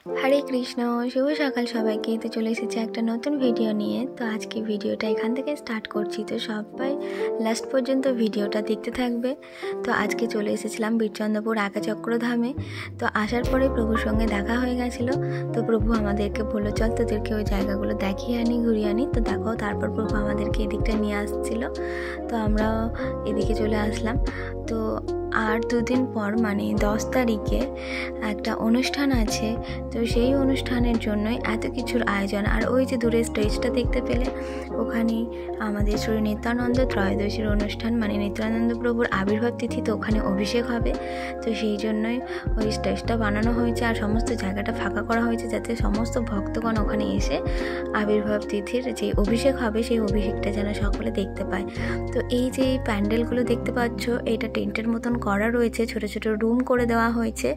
হরে কৃষ্ণ, শুভ সকাল সবাইকে। তো চলে এসেছে একটা নতুন ভিডিও নিয়ে। তো আজকে ভিডিওটা এখান থেকে স্টার্ট করছি, তো সবাই লাস্ট পর্যন্ত ভিডিওটা দেখতে থাকবে। তো আজকে চলে এসেছিলাম বীরচন্দ্রপুর আকাচক্র ধামে। তো আসার পরে প্রভুর সঙ্গে দেখা হয়ে গেছিলো। তো প্রভু আমাদেরকে বললো চল তোদেরকে ওই জায়গাগুলো দেখিয়ে আনি, ঘুরিয়ে আনি। তো দেখো, তারপর প্রভু আমাদেরকে এদিকটা নিয়ে আসছিলো। তো আমরা এদিকে চলে আসলাম। তো আর দুদিন পর মানে 10 তারিখে একটা অনুষ্ঠান আছে। তো সেই অনুষ্ঠানের জন্যই এত কিছুর আয়োজন। আর ওই যে দূরে স্টেজটা দেখতে পেলে, ওখানে আমাদের শ্রী নিত্যানন্দ ত্রয়োদশীর অনুষ্ঠান, মানে নিত্যানন্দ প্রভুর আবির্ভাব তিথি। তো ওখানে অভিষেক হবে। তো সেই জন্যই ওই স্টেজটা বানানো হয়েছে আর সমস্ত জায়গাটা ফাঁকা করা হয়েছে, যাতে সমস্ত ভক্তগণ ওখানে এসে আবির্ভাব তিথির যে অভিষেক হবে সেই অভিষেকটা যেন সকলে দেখতে পায়। তো এই যে প্যান্ডেলগুলো দেখতে পাচ্ছ, এটা টেন্টের মতন করা রয়েছে, ছোট ছোট রুম করে দেওয়া হয়েছে।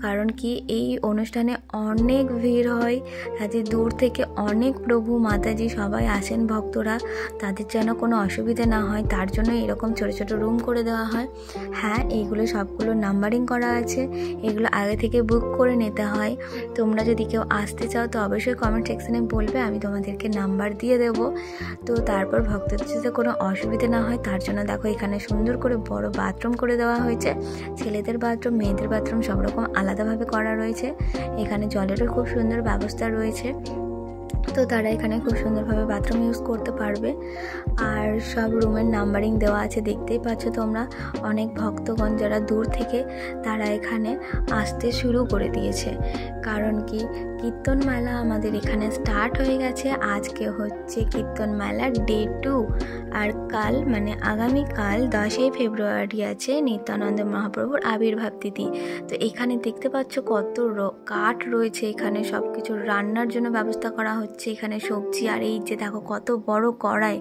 কারণ কি, এই অনুষ্ঠানে অনেক ভিড় হয়, তাতে দূর থেকে অনেক প্রভু মাতাজি সবাই আসেন ভক্তরা, তাদের যেন কোনো অসুবিধা না হয় তার জন্য এরকম ছোট ছোট রুম করে দেওয়া হয়। হ্যাঁ, এইগুলো সবগুলো নাম্বারিং করা আছে, এগুলো আগে থেকে বুক করে নিতে হয়। তোমরা যদি কেউ আসতে চাও তো অবশ্যই কমেন্ট সেকশনে বলবে, আমি তোমাদেরকে নাম্বার দিয়ে দেবো। তো তারপর ভক্তদের যাতে কোনো অসুবিধা না হয় তার জন্য দেখো এখানে সুন্দর করে বড় বাথরুম করে দেওয়া হয়েছে। ছেলেদের বাথরুম, মেয়েদের বাথরুম সব রকম আলাদাভাবে করা রয়েছে। এখানে জলেরও খুব সুন্দর ব্যবস্থা রয়েছে। তো তারা এখানে খুব সুন্দরভাবে বাথরুম ইউজ করতে পারবে। আর সব রুমের নাম্বারিং দেওয়া আছে, দেখতেই পাচ্ছ তোমরা। অনেক ভক্তগণ যারা দূর থেকে তারা এখানে আসতে শুরু করে দিয়েছে। কারণ কি, কীর্তন মেলা আমাদের এখানে স্টার্ট হয়ে গেছে। আজকে হচ্ছে কীর্তন মেলার ডে 2। আর কাল মানে আগামীকাল 10ই ফেব্রুয়ারি আছে নিত্যানন্দ মহাপ্রভুর আবির্ভাব তিথি। তো এখানে দেখতে পাচ্ছ কত কাঠ রয়েছে, এখানে সব কিছু রান্নার জন্য ব্যবস্থা করা হচ্ছে। এখানে সবজি, আর এই যে দেখো কত বড় কড়াই,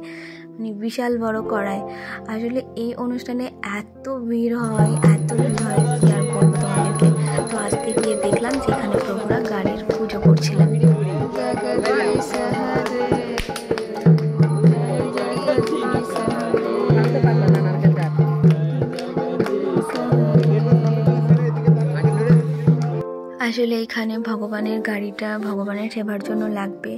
মানে বিশাল বড় কড়াই। আসলে এই অনুষ্ঠানে এত ভিড় হয়, এত ভিড় হয় কি আর বলবো তোমাদেরকে। তো আজকে গিয়ে দেখলাম যে এখানে প্রভুরা গাড়ির পুজো করছিলেন। আসলে এখানে ভগবানের গাড়িটা ভগবানের সেবার জন্য লাগবে,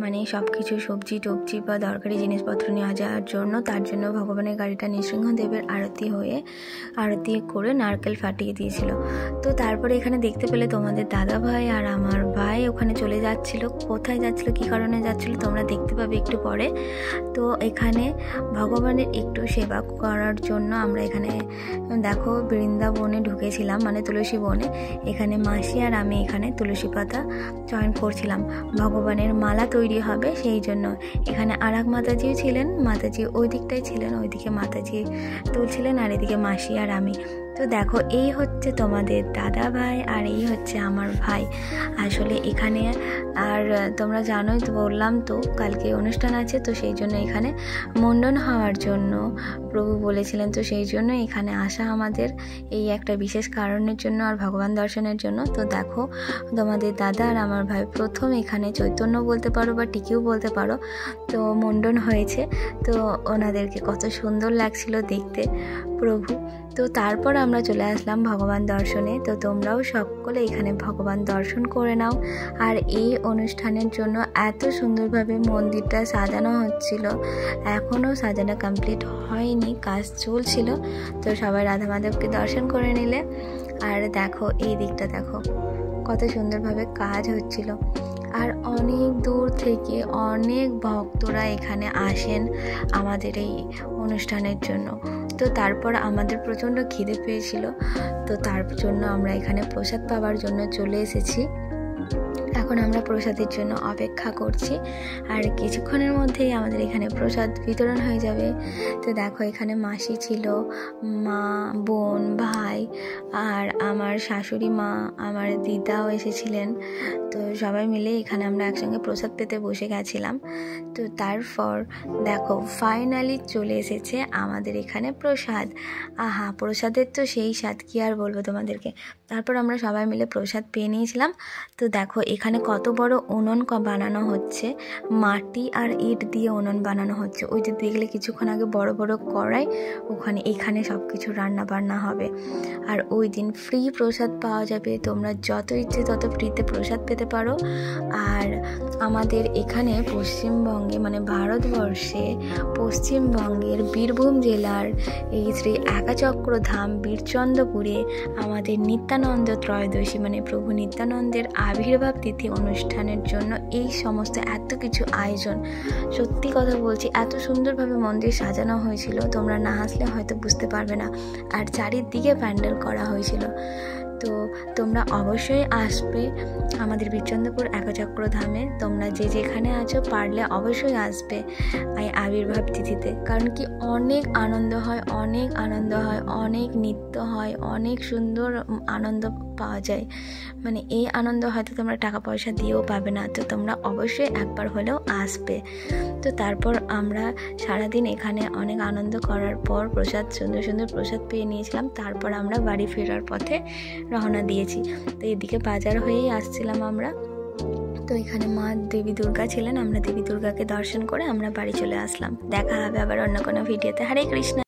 মানে সব কিছু সবজি টবজি বা দরকারি জিনিসপত্র নেওয়া যাওয়ার জন্য। তার জন্য ভগবানের গাড়িটা নৃসিংহদেবের আরতি করে নারকেল ফাটিয়ে দিয়েছিল। তো তারপরে এখানে দেখতে পেলে তোমাদের দাদা ভাই আর আমার ভাই ওখানে চলে যাচ্ছিল। কোথায় যাচ্ছিল, কী কারণে যাচ্ছিল তোমরা দেখতে পাবে একটু পরে। তো এখানে ভগবানের একটু সেবা করার জন্য আমরা এখানে দেখো বৃন্দাবনে ঢুকেছিলাম, মানে তুলসী বনে। এখানে মাসি আর আমি এখানে তুলসী পাতা চয়ন করছিলাম, ভগবানের মালা তৈরি হবে সেই জন্য। এখানে আর এক মাতাজিও ছিলেন, মাতাজি ওই দিকটাই ছিলেন, ওইদিকে মাতাজি তুলছিলেন আর এদিকে মাসি আর আমি। তো দেখো, এই হচ্ছে তোমাদের দাদা ভাই আর এই হচ্ছে আমার ভাই। আসলে এখানে আর তোমরা জানোই তো, বললাম তো কালকে অনুষ্ঠান আছে। তো সেই জন্য এখানে মুন্ডন হওয়ার জন্য প্রভু বলেছিলেন। তো সেই জন্য এখানে আসা আমাদের এই একটা বিশেষ কারণের জন্য আর ভগবান দর্শনের জন্য। তো দেখো, তোমাদের দাদা আর আমার ভাই প্রথম এখানে চৈতন্য বলতে পারো বা টিকিও বলতে পারো, তো মুন্ডন হয়েছে। তো ওনাদেরকে কত সুন্দর লাগছিল দেখতে প্রভু। তো তারপর আমরা চলে আসলাম ভগবান দর্শনে। তো তোমরাও সকলে এখানে ভগবান দর্শন করে নাও। আর এই অনুষ্ঠানের জন্য এত সুন্দরভাবে মন্দিরটা সাজানো হচ্ছিল, এখনও সাজানো কমপ্লিট হয়নি, কাজ চলছিল। তো সবাই রাধা মাধবকে দর্শন করে নিলে। আর দেখো এই দিকটা দেখো কত সুন্দরভাবে কাজ হচ্ছিল। আর অনেক দূর থেকে অনেক ভক্তরা এখানে আসেন আমাদের এই অনুষ্ঠানের জন্য। তো তারপর আমাদের প্রচণ্ড খিদে পেয়েছিল, তো তার জন্য আমরা এখানে প্রসাদ পাওয়ার জন্য চলে এসেছি। এখন আমরা প্রসাদের জন্য অপেক্ষা করছি, আর কিছুক্ষণের মধ্যেই আমাদের এখানে প্রসাদ বিতরণ হয়ে যাবে। তো দেখো, এখানে মাসি ছিল, মা, বোন, ভাই আর আমার শাশুড়ি মা, আমার দিদাও এসেছিলেন। তো সবাই মিলে এখানে আমরা একসঙ্গে প্রসাদ পেতে বসে গেছিলাম। তো তারপর দেখো ফাইনালি চলে এসেছে আমাদের এখানে প্রসাদ। আহা, প্রসাদের তো সেই স্বাদ, কি আর বলবো তোমাদেরকে। তারপর আমরা সবাই মিলে প্রসাদ পেয়ে নিয়েছিলাম। তো দেখো এখানে কত বড় উনুন বানানো হচ্ছে, মাটি আর ইট দিয়ে উনুন বানানো হচ্ছে। ওই যে দেখলে কিছুক্ষণ আগে বড় বড় কড়াই, এখানে সব কিছু রান্না বান্না হবে। আর ওই দিন ফ্রি প্রসাদ পাওয়া যাবে, তোমরা যত ইচ্ছে তত ফ্রিতে প্রসাদ পেতে পারো। আর আমাদের এখানে পশ্চিমবঙ্গে মানে ভারতবর্ষে পশ্চিমবঙ্গের বীরভূম জেলার এই শ্রী একাচক্র ধাম বীরচন্দ্রপুরে আমাদের নিত্যানন্দ ত্রয়োদশী মানে প্রভু নিত্যানন্দের আবির্ভাব তিথি অনুষ্ঠানের জন্য এই সমস্ত এত কিছু আয়োজন। সত্যি কথা বলছি, এত সুন্দরভাবে মন্দির সাজানো হয়েছিল, তোমরা না আসলে হয়তো বুঝতে পারবে না। আর চারিদিকে প্যান্ডেল করা হয়েছিল। তো তোমরা অবশ্যই আসবে আমাদের বীরচন্দ্রপুর একাচক্র ধামে। তোমরা যে যেখানে আছো পারলে অবশ্যই আসবে এই আবির্ভাব তিথিতে, কারণ কি অনেক আনন্দ হয়, অনেক নৃত্য হয়, অনেক সুন্দর আনন্দ পাওয়া যায়। মানে এই আনন্দ হয়তো তোমরা টাকা পয়সা দিয়েও পাবে না। তো তোমরা অবশ্যই একবার হলেও আসবে। তো তারপর আমরা সারাদিন এখানে অনেক আনন্দ করার পর সুন্দর সুন্দর প্রসাদ পেয়ে নিয়েছিলাম। তারপর আমরা বাড়ি ফেরার পথে রওনা দিয়েছি। তো এদিকে বাজার হয়েই আসছিলাম আমরা। তো এখানে মা দেবী দুর্গা ছিলেন, আমরা দেবী দুর্গাকে দর্শন করে আমরা বাড়ি চলে আসলাম। দেখা হবে আবার অন্য কোনো ভিডিওতে। হরে কৃষ্ণ।